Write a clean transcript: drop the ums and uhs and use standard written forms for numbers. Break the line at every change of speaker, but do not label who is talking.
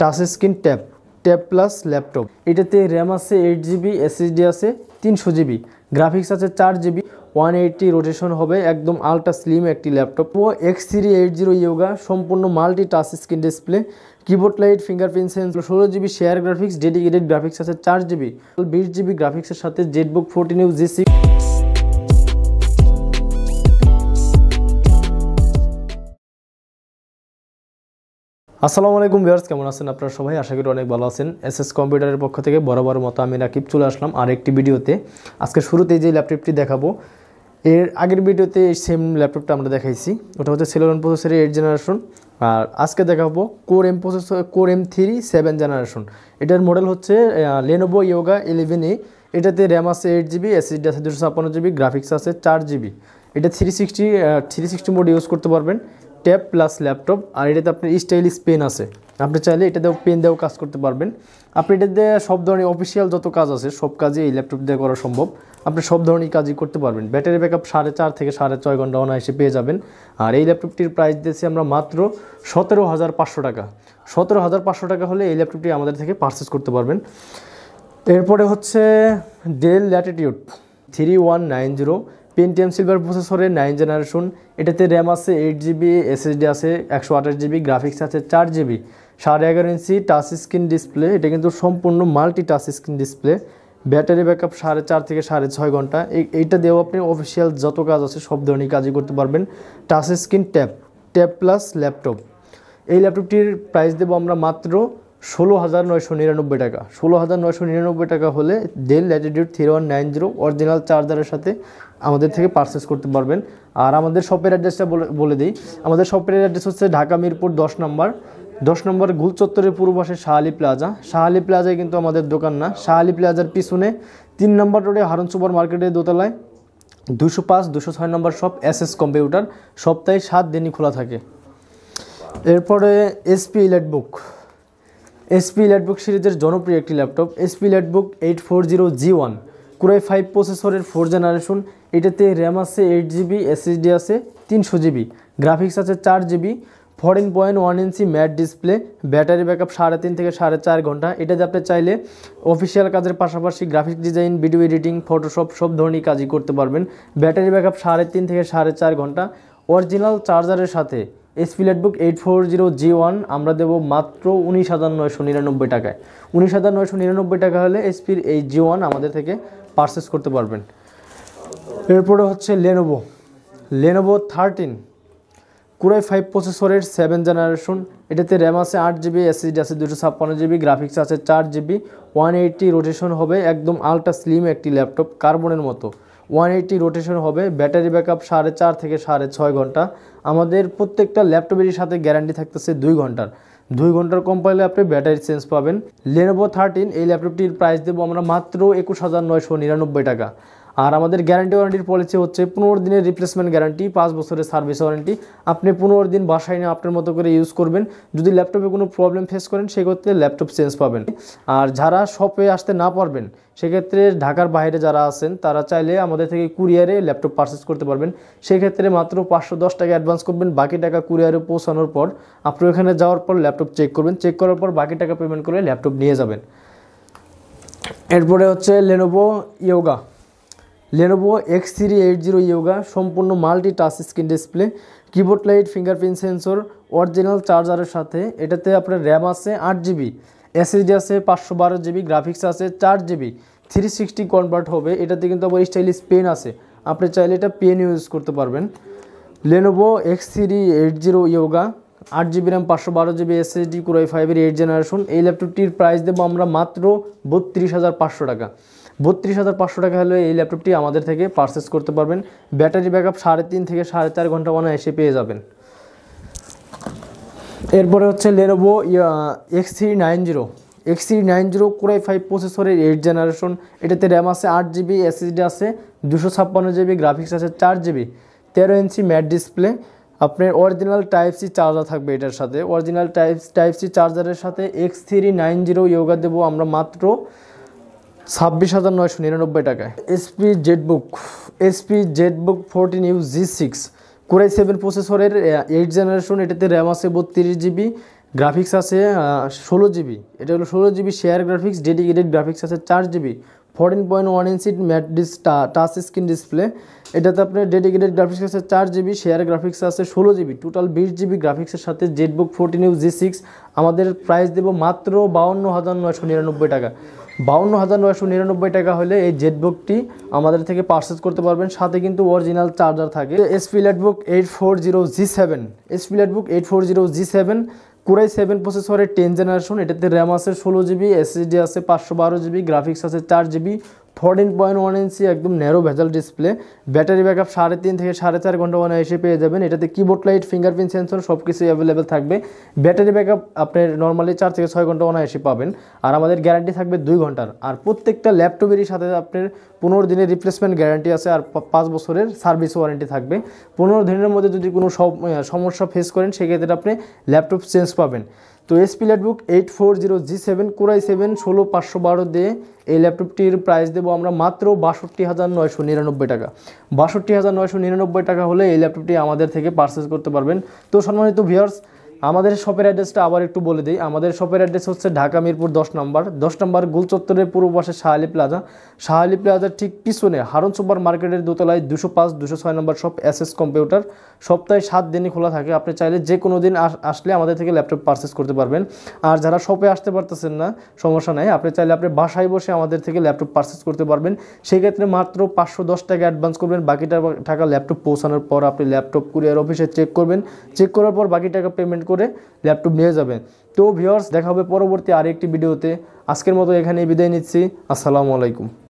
Touch screen tab, tab plus laptop. এটাতে RAM আছে 8 GB, SSD আছে 300 GB, গ্রাফিক্স আছে 4 GB, 180 রোটেশন হবে, একদম আলট্রা স্লিম একটি ল্যাপটপ। ও X380 ইয়োগা সম্পূর্ণ multi touch screen display, keyboard light, fingerprint sensor, 16 GB share graphics, dedicated graphics আছে 4 GB, 20 GB গ্রাফিক্সের সাথে জেটবুক 14U G6। আসসালামু আলাইকুম ভিউয়ার্স, কেমন আছেন আপনারা সবাই? আশা করি অনেক ভালো আছেন। এসএস কম্পিউটারের পক্ষ থেকে বরাবর মতো আমি রাকিব চলে আসলাম আর একটি ভিডিওতে। আজকে শুরুতেই যে ল্যাপটপটি দেখাবো, এর আগের ভিডিওতে এই সেম ল্যাপটপটা আমরা দেখাইছি, ওটা হচ্ছে Celeron প্রসেসরের 8 জেনারেশন। আর আজকে দেখাবো Core M3 7 জেনারেশন। এটার মডেল হচ্ছে Lenovo Yoga 11A। এটাতে র্যাম আছে 8 GB, SSD আছে 256 GB, গ্রাফিক্স আছে 4 GB। এটা 360 মোড ইউজ করতে পারবেন, ট্যাব প্লাস ল্যাপটপ। আর এটাতে আপনার স্টাইলিশ পেন আছে, আপনি চাইলে এটাতেও পেন দিয়েও কাজ করতে পারবেন। আপনি এটাতে সব ধরনের অফিসিয়াল যত কাজ আছে সব কাজই এই ল্যাপটপ দিয়ে করা সম্ভব, আপনি সব ধরনের কাজই করতে পারবেন। ব্যাটারি ব্যাকআপ 4.5 থেকে 6.5 ঘন্টা অনায়াসে পেয়ে যাবেন। আর এই ল্যাপটপটির প্রাইস দিয়েছি আমরা মাত্র 17,500 টাকা। 17,500 টাকা হলে এই ল্যাপটপটি আমাদের থেকে পারচেস করতে পারবেন। এরপরে হচ্ছে ডেল ল্যাটিটিউড 3190 পেন্টিয়াম সিলভার প্রসেসরের 9 জেনারেশন। এটাতে র্যাম আছে 8 GB, SSD আছে 128 GB, গ্রাফিক্স আছে 4 GB, 11.5 ইঞ্চি টাচ স্ক্রিন ডিসপ্লে। এটা কিন্তু সম্পূর্ণ multi touch screen display. Battery backup 4.5 থেকে 6.5 ঘন্টা। এইটা দিয়েও আপনি অফিসিয়াল যত কাজ আছে সব ধরনের কাজই করতে পারবেন। Touch screen tab plus laptop. এই ল্যাপটপটির প্রাইস দেবো আমরা মাত্র 16,999 টাকা। 16,999 টাকা হলে ডেল ল্যাটিটিউড 3190 অরিজিনাল চার্জারের সাথে আমাদের থেকে পারচেস করতে পারবেন। আর আমাদের শপের অ্যাড্রেসটা বলে দিই। আমাদের শপের অ্যাড্রেস হচ্ছে ঢাকা মিরপুর 10 নম্বর গুল চত্বরের পূর্ব পাশে শাহ আলী প্লাজায় কিন্তু আমাদের দোকান না, শাহ আলী প্লাজার পিছনে 3 নম্বর রোডে হারুন সুপার মার্কেটের দোতলায় 205-206 নম্বর শপ এসএস কম্পিউটার। সপ্তাহে 7 দিনই খোলা থাকে। এরপরে এসপি ইলাইটবুক সিরিজের জনপ্রিয় একটি laptop HP ইলাইটবুক 840G1 Core i5 প্রসেসরের 4 জেনারেশন। এটাতে র্যাম আছে 8 GB, SSD আছে 300 GB, গ্রাফিক্স আছে 4 GB, 14.1 ইঞ্চি ম্যাট ডিসপ্লে, ব্যাটারি ব্যাকআপ 3.5 থেকে 4.5 ঘন্টা। এটাতে আপনি চাইলে অফিসিয়াল কাজের পাশাপাশি graphics design, video editing, Photoshop সব ধরনের কাজই করতে পারবেন। ব্যাটারি ব্যাকআপ 3.5 থেকে 4.5 ঘন্টা। অরিজিনাল চার্জারের সাথে HP ইলাইটবুক 840G1 আমরা দেবো মাত্র 19,999 টাকায়। 19,999 টাকা হলে HPর এই G1 আমাদের থেকে পারচেস করতে পারবেন। এরপরে হচ্ছে Lenovo 13 Core i5 প্রসেসরের 7 জেনারেশন। এটাতে র্যাম আছে 8 GB, SSD আছে 256 GB, গ্রাফিক্স আছে 4 GB, 180 রোটেশন হবে, একদম আলট্রা স্লিম একটি ল্যাপটপ, কার্বনের মতো 180 রোটেশন হবে। ব্যাটারি ব্যাকআপ 4.5 থেকে 6.5 ঘন্টা। আমাদের প্রত্যেকটা ল্যাপটপেরই সাথে গ্যারান্টি থাকতেছে 2 ঘন্টার। 2 ঘন্টার কম পাইলে আপনি ব্যাটারি চেঞ্জ পাবেন। Lenovo 13 এই ল্যাপটপটির প্রাইস দেবো আমরা মাত্র 21,999 টাকা। আর আমাদের গ্যারান্টি ওয়ারেন্টির পলিসি হচ্ছে 15 দিনের রিপ্লেসমেন্ট গ্যারান্টি, 5 বছরের সার্ভিস ওয়ারেন্টি। আপনি 15 দিন বাসায় নিয়ে আপনার মতো করে ইউজ করবেন। যদি ল্যাপটপে কোনো প্রবলেম ফেস করেন সেক্ষেত্রে ল্যাপটপ চেঞ্জ পাবেন। আর যারা শপে আসতে না পারবেন সেক্ষেত্রে ঢাকার বাইরে যারা আছেন তারা চাইলে আমাদের থেকে কুরিয়ারে ল্যাপটপ পারচেস করতে পারবেন। সেক্ষেত্রে মাত্র 510 টাকা অ্যাডভান্স করবেন, বাকি টাকা কুরিয়ারে পৌঁছানোর পর আপনি ওখানে যাওয়ার পর ল্যাপটপ চেক করবেন, চেক করার পর বাকি টাকা পেমেন্ট করে ল্যাপটপ নিয়ে যাবেন। এরপরে হচ্ছে Lenovo X380 ইয়োগা সম্পূর্ণ multi touch screen display, keyboard light, fingerprint sensor, original চার্জারের সাথে। এটাতে আপনার র্যাম আছে 8 GB, SSD আছে 512 GB, গ্রাফিক্স আছে 4 GB, 360 কনভার্ট হবে। এটাতে কিন্তু আবার স্টাইলিশ পেন আছে, আপনি চাইলে এটা পেন ইউজ করতে পারবেন। Lenovo X380 yoga 8 GB RAM, 512 GB SSD, Core i5 এর 8 জেনারেশন। এই ল্যাপটপটির প্রাইস দেবো আমরা মাত্র 32,500 টাকা। 32,500 টাকা হলে এই ল্যাপটপটি আমাদের থেকে পারচেস করতে পারবেন। ব্যাটারি ব্যাকআপ 3.5 থেকে 4.5 ঘন্টা অনায়াসে পেয়ে যাবেন। এরপরে হচ্ছে Lenovo X390 Core i5 প্রসেসরের 8 জেনারেশন। এটাতে র্যাম আছে 8 GB, SSD আছে 256 GB, গ্রাফিক্স আছে 4 GB, 13 ইঞ্চি ম্যাট ডিসপ্লে। আপনার অরিজিনাল Type-C চার্জার থাকবে এটার সাথে। অরিজিনাল Type-C চার্জারের সাথে X390 ইয়োগা দেবো আমরা মাত্র 26,999 টাকায়। HP Jetbook 14U G6 Core i7 প্রসেসরের 8 জেনারেশন। এটাতে র্যাম আছে 32 GB, গ্রাফিক্স আছে 16 জিবি, এটা হলো 16 GB share graphics, dedicated graphics আছে 4 জিবি, 14.1 ইঞ্চি ম্যাট টাচ স্ক্রিন ডিসপ্লে। এটাতে আপনার ডেডিকেটেড গ্রাফিক্স আছে 4 জিবি, শেয়ার গ্রাফিক্স আছে 16 জিবি, টোটাল 20 জিবি গ্রাফিক্সের সাথে জেটবুক 14U G6 আমাদের প্রাইস দেবো মাত্র 52,999 টাকা। 52,999 টাকা হলে এই জেটবুকটি আমাদের থেকে পারচেস করতে পারবেন, সাথে কিন্তু অরিজিনাল চার্জার থাকে। HP EliteBook 840G7, HP EliteBook 840G7 core i 7 প্রসেসরের 10 জেনারেশন। এটাতে র্যাম আছে 16 জিবি, এসএসডি আছে 512 জিবি, গ্রাফিক্স আছে 4 জিবি, 14.1 ইঞ্চি একদম ন্যারো ভেজাল ডিসপ্লে। ব্যাটারি ব্যাকআপ 3.5 থেকে 4.5 ঘন্টা এসে পেয়ে যাবেন। এটাতে কিবোর্ড লাইট, ফিঙ্গারপ্রিন্ট সেন্সর সব কিছুই অ্যাভেলেবেল থাকবে। ব্যাটারি ব্যাকআপ আপনার নর্মালি 4 থেকে 6 ঘন্টা এসে পাবেন। আর আমাদের গ্যারান্টি থাকবে 2 ঘন্টার। আর প্রত্যেকটা ল্যাপটপেরই সাথে আপনার 15 দিনের রিপ্লেসমেন্ট গ্যারান্টি আছে, আর 5 বছরের সার্ভিস ওয়ারেন্টি থাকবে। 15 দিনের মধ্যে যদি কোনো সমস্যা ফেস করেন সেক্ষেত্রে আপনি ল্যাপটপ চেঞ্জ পাবেন। তো এসপি ল্যাটবুক 840G7 কোরাই 7 16512 দিয়ে এই ল্যাপটপটির প্রাইস দেবো আমরা মাত্র 62,999 টাকা। 62,999 টাকা হলে এই ল্যাপটপটি আমাদের থেকে পারচেস করতে পারবেন। তো সম্মানিত ভিউয়ার্স, আমাদের শপের অ্যাড্রেসটা আবার একটু বলে দিই। আমাদের শপের অ্যাড্রেস হচ্ছে ঢাকা মিরপুর 10 নম্বর গোল চত্বরের পূর্ব পাশে শাহালি প্লাজা। শাহালি প্লাজার ঠিক পিছনে হারুন সুপার মার্কেটের দোতলায় 205, 206 নম্বর শপ এসএস কম্পিউটার। সপ্তাহে 7 দিনই খোলা থাকে। আপনি চাইলে যে কোনো দিন আসলে আমাদের থেকে ল্যাপটপ পারচেস করতে পারবেন। আর যারা শপে আসতে পারতেছেন না, সমস্যা নাই, আপনি চাইলে আপনি বাসায় বসে আমাদের থেকে ল্যাপটপ পারচেস করতে পারবেন। সেক্ষেত্রে মাত্র 510 টাকা অ্যাডভান্স করবেন, বাকি টাকা ল্যাপটপ পৌঁছানোর পর আপনি ল্যাপটপ কুরিয়ার অফিসে চেক করবেন, চেক করার পর বাকি টাকা পেমেন্ট করে ল্যাপটপ নিয়ে যাবেন। তো ভিউয়ার্স, দেখা হবে পরবর্তী আরেকটি ভিডিওতে। আজকের মতো এখানেই বিদায় নিচ্ছি। আসসালামু আলাইকুম।